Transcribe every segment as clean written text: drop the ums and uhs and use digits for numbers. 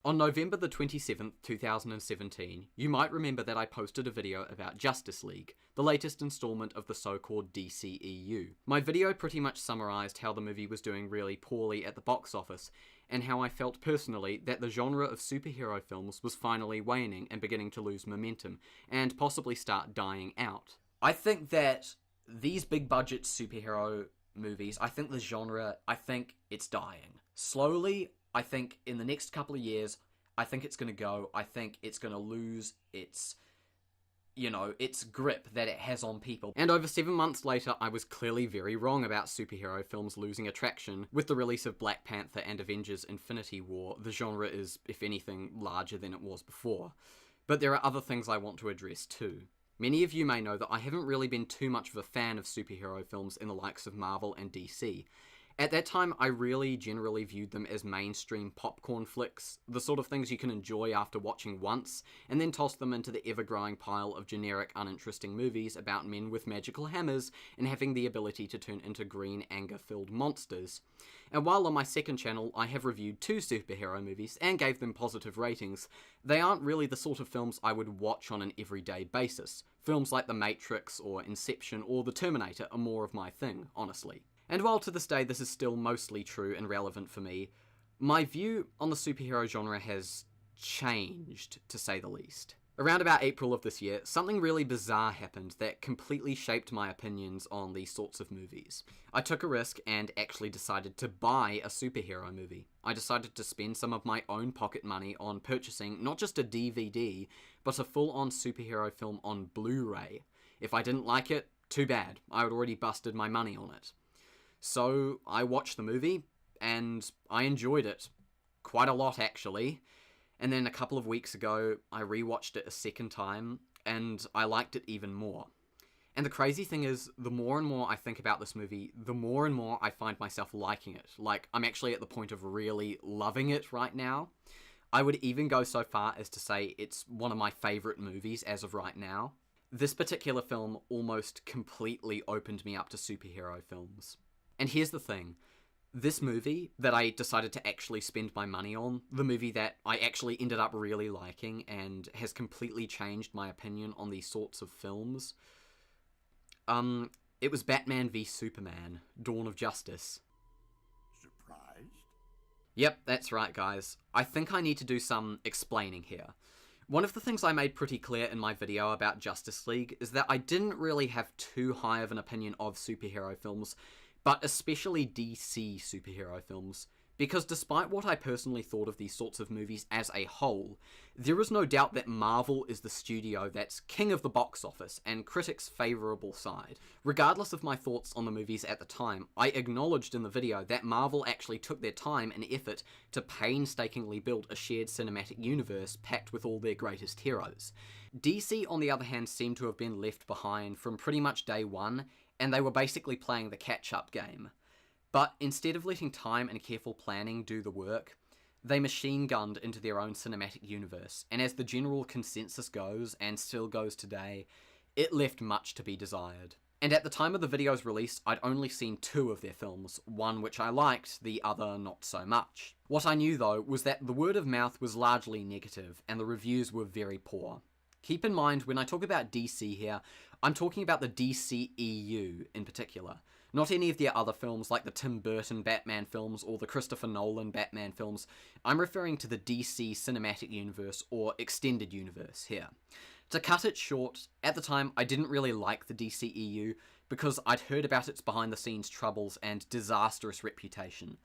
On November the 27th, 2017, you might remember that I posted a video about Justice League, the latest installment of the so-called DCEU. My video pretty much summarised how the movie was doing really poorly at the box office, and how I felt personally that the genre of superhero films was finally waning and beginning to lose momentum, and possibly start dying out. I think that these big budget superhero movies, I think the genre, I think it's dying. Slowly, I think in the next couple of years, I think it's going to go. I think it's going to lose its grip that it has on people. And over 7 months later, I was clearly very wrong about superhero films losing attraction. With the release of Black Panther and Avengers Infinity War, the genre is, if anything, larger than it was before. But there are other things I want to address too. Many of you may know that I haven't really been too much of a fan of superhero films in the likes of Marvel and DC. At that time, I really generally viewed them as mainstream popcorn flicks, the sort of things you can enjoy after watching once, and then toss them into the ever-growing pile of generic, uninteresting movies about men with magical hammers and having the ability to turn into green, anger-filled monsters. And while on my second channel I have reviewed 2 superhero movies and gave them positive ratings, they aren't really the sort of films I would watch on an everyday basis. Films like The Matrix or Inception or The Terminator are more of my thing, honestly. And while to this day this is still mostly true and relevant for me, my view on the superhero genre has changed, to say the least. Around about April of this year, something really bizarre happened that completely shaped my opinions on these sorts of movies. I took a risk and actually decided to buy a superhero movie. I decided to spend some of my own pocket money on purchasing not just a DVD, but a full-on superhero film on Blu-ray. If I didn't like it, too bad. I had already busted my money on it. So I watched the movie, and I enjoyed it. Quite a lot, actually. And then a couple of weeks ago, I rewatched it a second time, and I liked it even more. And the crazy thing is, the more and more I think about this movie, the more and more I find myself liking it. Like, I'm actually at the point of really loving it right now. I would even go so far as to say it's one of my favourite movies as of right now. This particular film almost completely opened me up to superhero films. And here's the thing, this movie that I decided to actually spend my money on, the movie that I actually ended up really liking and has completely changed my opinion on these sorts of films, it was Batman v Superman, Dawn of Justice. Surprised? Yep, that's right guys. I think I need to do some explaining here. One of the things I made pretty clear in my video about Justice League is that I didn't really have too high of an opinion of superhero films, but especially DC superhero films, because despite what I personally thought of these sorts of movies as a whole, there is no doubt that Marvel is the studio that's king of the box office and critics' favourable side. Regardless of my thoughts on the movies at the time, I acknowledged in the video that Marvel actually took their time and effort to painstakingly build a shared cinematic universe packed with all their greatest heroes. DC, on the other hand, seemed to have been left behind from pretty much day one, and they were basically playing the catch-up game. But instead of letting time and careful planning do the work, they machine-gunned into their own cinematic universe, and as the general consensus goes, and still goes today, it left much to be desired. And at the time of the video's release, I'd only seen 2 of their films, one which I liked, the other not so much. What I knew though was that the word of mouth was largely negative, and the reviews were very poor. Keep in mind, when I talk about DC here, I'm talking about the DCEU in particular. Not any of their other films like the Tim Burton Batman films or the Christopher Nolan Batman films. I'm referring to the DC Cinematic Universe or Extended Universe here. To cut it short, at the time I didn't really like the DCEU because I'd heard about its behind-the-scenes troubles and disastrous reputation.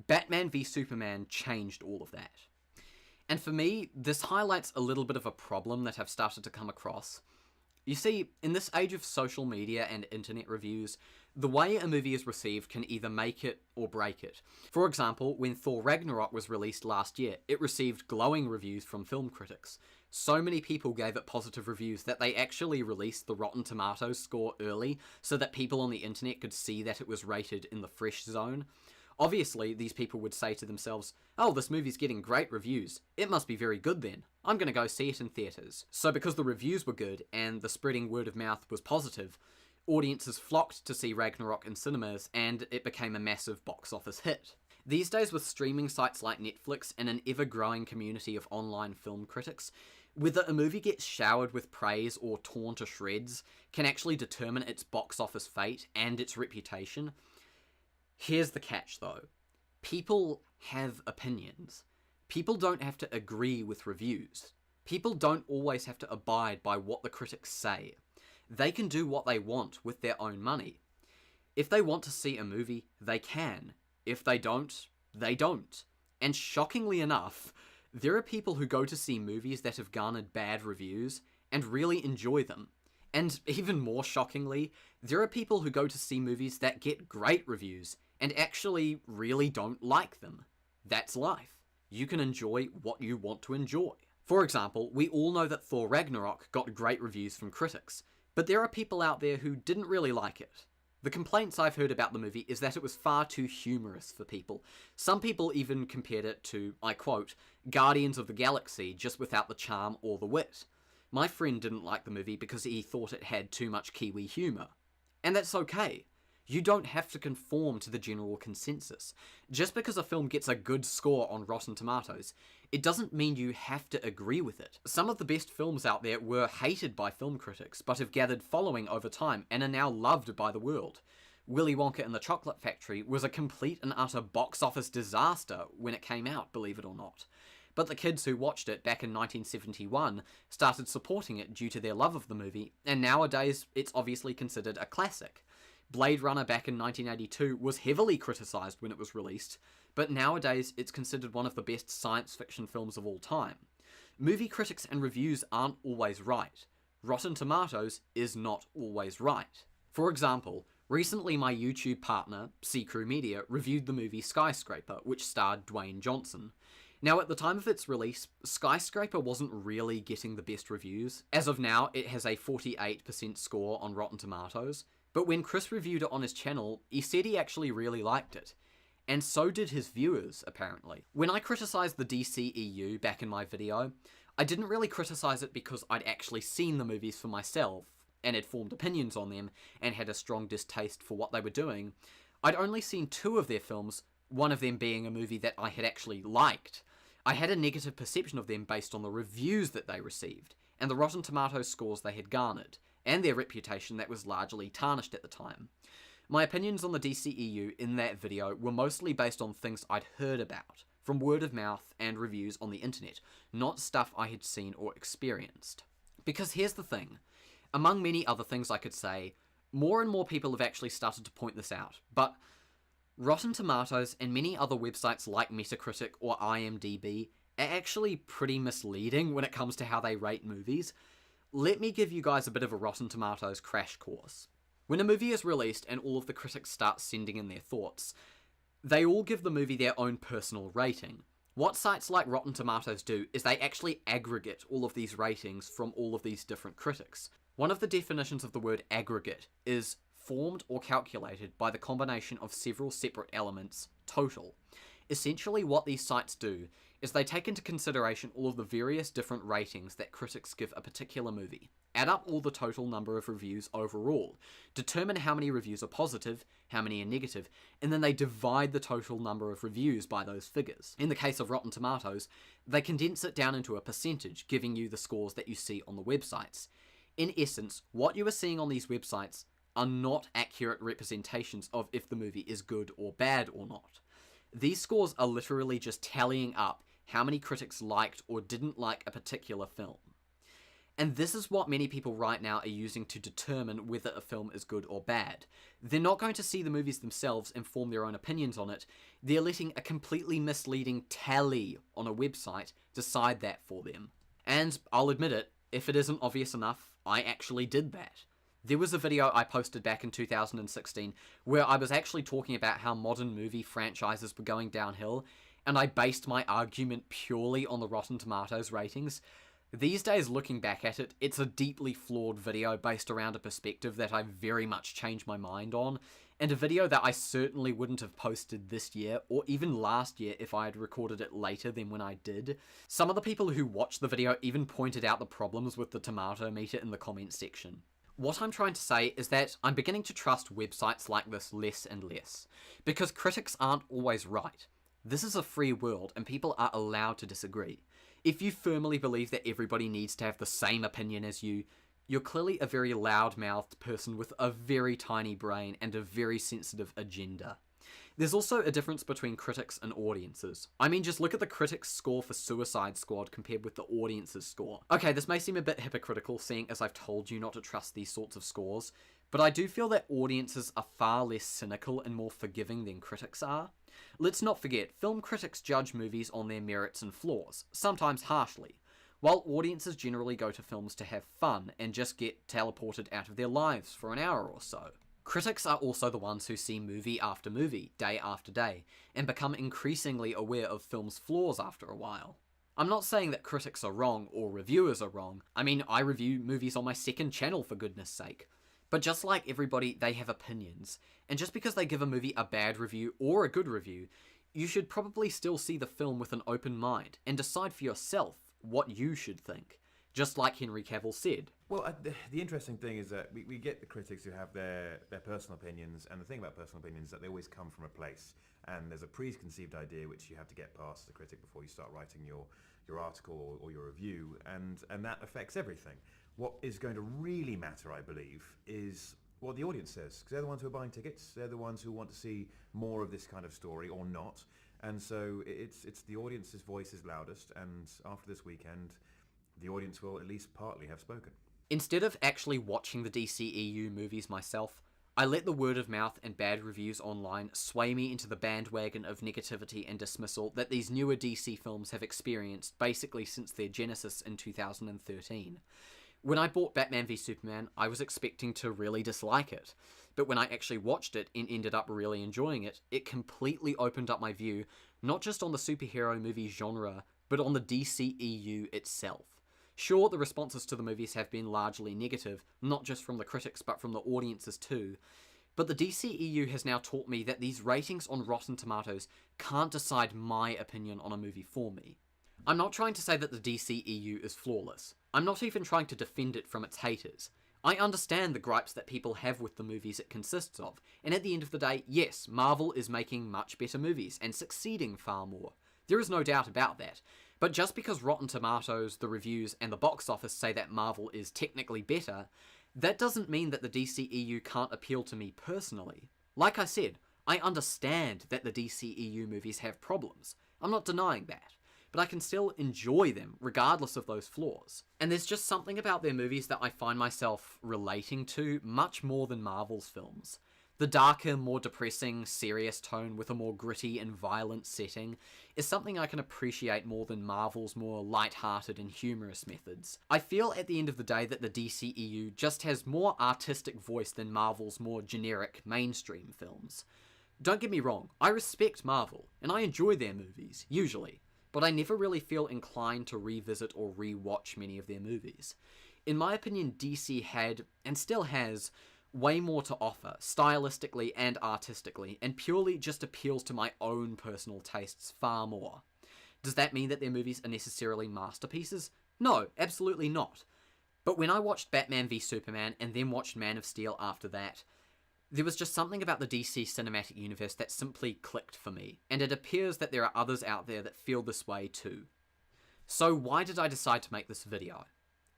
Batman v Superman changed all of that. And for me, this highlights a little bit of a problem that I've started to come across. You see, in this age of social media and internet reviews, the way a movie is received can either make it or break it. For example, when Thor Ragnarok was released last year, it received glowing reviews from film critics. So many people gave it positive reviews that they actually released the Rotten Tomatoes score early so that people on the internet could see that it was rated in the fresh zone. Obviously, these people would say to themselves, oh, this movie's getting great reviews. It must be very good then. I'm going to go see it in theatres. So because the reviews were good and the spreading word of mouth was positive, audiences flocked to see Ragnarok in cinemas and it became a massive box office hit. These days, with streaming sites like Netflix and an ever-growing community of online film critics, whether a movie gets showered with praise or torn to shreds can actually determine its box office fate and its reputation. Here's the catch, though. People have opinions. People don't have to agree with reviews. People don't always have to abide by what the critics say. They can do what they want with their own money. If they want to see a movie, they can. If they don't, they don't. And shockingly enough, there are people who go to see movies that have garnered bad reviews and really enjoy them. And even more shockingly, there are people who go to see movies that get great reviews and actually really don't like them. That's life. You can enjoy what you want to enjoy. For example, we all know that Thor Ragnarok got great reviews from critics, but there are people out there who didn't really like it. The complaints I've heard about the movie is that it was far too humorous for people. Some people even compared it to, I quote, Guardians of the Galaxy just without the charm or the wit. My friend didn't like the movie because he thought it had too much Kiwi humour. And that's okay. You don't have to conform to the general consensus. Just because a film gets a good score on Rotten Tomatoes, it doesn't mean you have to agree with it. Some of the best films out there were hated by film critics, but have gathered following over time and are now loved by the world. Willy Wonka and the Chocolate Factory was a complete and utter box office disaster when it came out, believe it or not. But the kids who watched it back in 1971 started supporting it due to their love of the movie, and nowadays it's obviously considered a classic. Blade Runner back in 1982 was heavily criticised when it was released, but nowadays it's considered one of the best science fiction films of all time. Movie critics and reviews aren't always right. Rotten Tomatoes is not always right. For example, recently my YouTube partner, C Crew Media, reviewed the movie Skyscraper, which starred Dwayne Johnson. Now, at the time of its release, Skyscraper wasn't really getting the best reviews. As of now, it has a 48% score on Rotten Tomatoes, but when Chris reviewed it on his channel, he said he actually really liked it. And so did his viewers, apparently. When I criticised the DCEU back in my video, I didn't really criticise it because I'd actually seen the movies for myself, and had formed opinions on them, and had a strong distaste for what they were doing. I'd only seen 2 of their films, one of them being a movie that I had actually liked. I had a negative perception of them based on the reviews that they received, and the Rotten Tomatoes scores they had garnered, and their reputation that was largely tarnished at the time. My opinions on the DCEU in that video were mostly based on things I'd heard about, from word of mouth and reviews on the internet, not stuff I had seen or experienced. Because here's the thing, among many other things I could say, more and more people have actually started to point this out, but Rotten Tomatoes and many other websites like Metacritic or IMDb are actually pretty misleading when it comes to how they rate movies. Let me give you guys a bit of a Rotten Tomatoes crash course. When a movie is released and all of the critics start sending in their thoughts, they all give the movie their own personal rating. What sites like Rotten Tomatoes do is they actually aggregate all of these ratings from all of these different critics. One of the definitions of the word aggregate is formed or calculated by the combination of several separate elements, total. Essentially what these sites do is they take into consideration all of the various different ratings that critics give a particular movie, add up all the total number of reviews overall, determine how many reviews are positive, how many are negative, and then they divide the total number of reviews by those figures. In the case of Rotten Tomatoes, they condense it down into a percentage, giving you the scores that you see on the websites. In essence, what you are seeing on these websites are not accurate representations of if the movie is good or bad or not. These scores are literally just tallying up how many critics liked or didn't like a particular film. And this is what many people right now are using to determine whether a film is good or bad. They're not going to see the movies themselves and form their own opinions on it. They're letting a completely misleading tally on a website decide that for them. And I'll admit it, if it isn't obvious enough, I actually did that. There was a video I posted back in 2016 where I was actually talking about how modern movie franchises were going downhill, and I based my argument purely on the Rotten Tomatoes ratings. These days, looking back at it, it's a deeply flawed video based around a perspective that I've very much changed my mind on, and a video that I certainly wouldn't have posted this year, or even last year if I had recorded it later than when I did. Some of the people who watched the video even pointed out the problems with the tomato meter in the comments section. What I'm trying to say is that I'm beginning to trust websites like this less and less, because critics aren't always right. This is a free world, and people are allowed to disagree. If you firmly believe that everybody needs to have the same opinion as you, you're clearly a very loud-mouthed person with a very tiny brain and a very sensitive agenda. There's also a difference between critics and audiences. I mean, just look at the critics' score for Suicide Squad compared with the audience's score. Okay, this may seem a bit hypocritical, seeing as I've told you not to trust these sorts of scores, but I do feel that audiences are far less cynical and more forgiving than critics are. Let's not forget, film critics judge movies on their merits and flaws, sometimes harshly, while audiences generally go to films to have fun and just get teleported out of their lives for an hour or so. Critics are also the ones who see movie after movie, day after day, and become increasingly aware of films' flaws after a while. I'm not saying that critics are wrong or reviewers are wrong. I mean, I review movies on my second channel for goodness sake. But just like everybody, they have opinions, and just because they give a movie a bad review or a good review, you should probably still see the film with an open mind and decide for yourself what you should think. Just like Henry Cavill said. Well, the interesting thing is that we get the critics who have their personal opinions, and the thing about personal opinions is that they always come from a place, and there's a preconceived idea which you have to get past as a critic before you start writing your article or your review, and that affects everything. What is going to really matter, I believe, is what the audience says, because they're the ones who are buying tickets, they're the ones who want to see more of this kind of story or not, and so it's the audience's voice is loudest, and after this weekend, the audience will at least partly have spoken. Instead of actually watching the DCEU movies myself, I let the word of mouth and bad reviews online sway me into the bandwagon of negativity and dismissal that these newer DC films have experienced basically since their genesis in 2013. When I bought Batman v Superman, I was expecting to really dislike it, but when I actually watched it and ended up really enjoying it, it completely opened up my view, not just on the superhero movie genre, but on the DCEU itself. Sure, the responses to the movies have been largely negative, not just from the critics but from the audiences too, but the DCEU has now taught me that these ratings on Rotten Tomatoes can't decide my opinion on a movie for me. I'm not trying to say that the DCEU is flawless. I'm not even trying to defend it from its haters. I understand the gripes that people have with the movies it consists of, and at the end of the day, yes, Marvel is making much better movies and succeeding far more. There is no doubt about that. But just because Rotten Tomatoes, the reviews, and the box office say that Marvel is technically better, that doesn't mean that the DCEU can't appeal to me personally. Like I said, I understand that the DCEU movies have problems. I'm not denying that. But I can still enjoy them, regardless of those flaws. And there's just something about their movies that I find myself relating to much more than Marvel's films. The darker, more depressing, serious tone with a more gritty and violent setting is something I can appreciate more than Marvel's more light-hearted and humorous methods. I feel at the end of the day that the DCEU just has more artistic voice than Marvel's more generic, mainstream films. Don't get me wrong, I respect Marvel, and I enjoy their movies, usually, but I never really feel inclined to revisit or re-watch many of their movies. In my opinion, DC had, and still has, way more to offer, stylistically and artistically, and purely just appeals to my own personal tastes far more. Does that mean that their movies are necessarily masterpieces? No, absolutely not. But when I watched Batman v Superman and then watched Man of Steel after that, there was just something about the DC cinematic universe that simply clicked for me, and it appears that there are others out there that feel this way too. So why did I decide to make this video?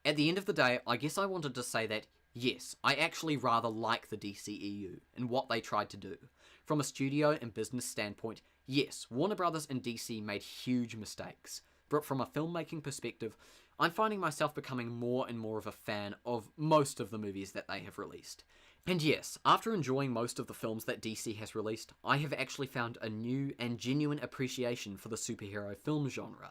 At the end of the day, I guess I wanted to say that yes, I actually rather like the DCEU and what they tried to do. From a studio and business standpoint, yes, Warner Brothers and DC made huge mistakes. But from a filmmaking perspective, I'm finding myself becoming more and more of a fan of most of the movies that they have released. And yes, after enjoying most of the films that DC has released, I have actually found a new and genuine appreciation for the superhero film genre.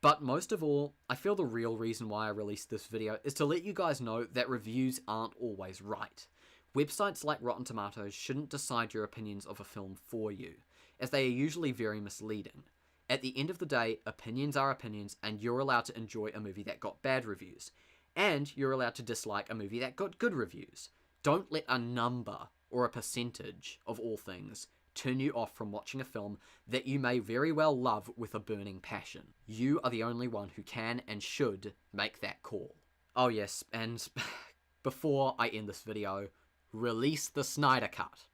But most of all, I feel the real reason why I released this video is to let you guys know that reviews aren't always right. Websites like Rotten Tomatoes shouldn't decide your opinions of a film for you, as they are usually very misleading. At the end of the day, opinions are opinions, and you're allowed to enjoy a movie that got bad reviews. And you're allowed to dislike a movie that got good reviews. Don't let a number, or a percentage of all things, turn you off from watching a film that you may very well love with a burning passion. You are the only one who can and should make that call. Oh yes, and before I end this video, release the Snyder Cut.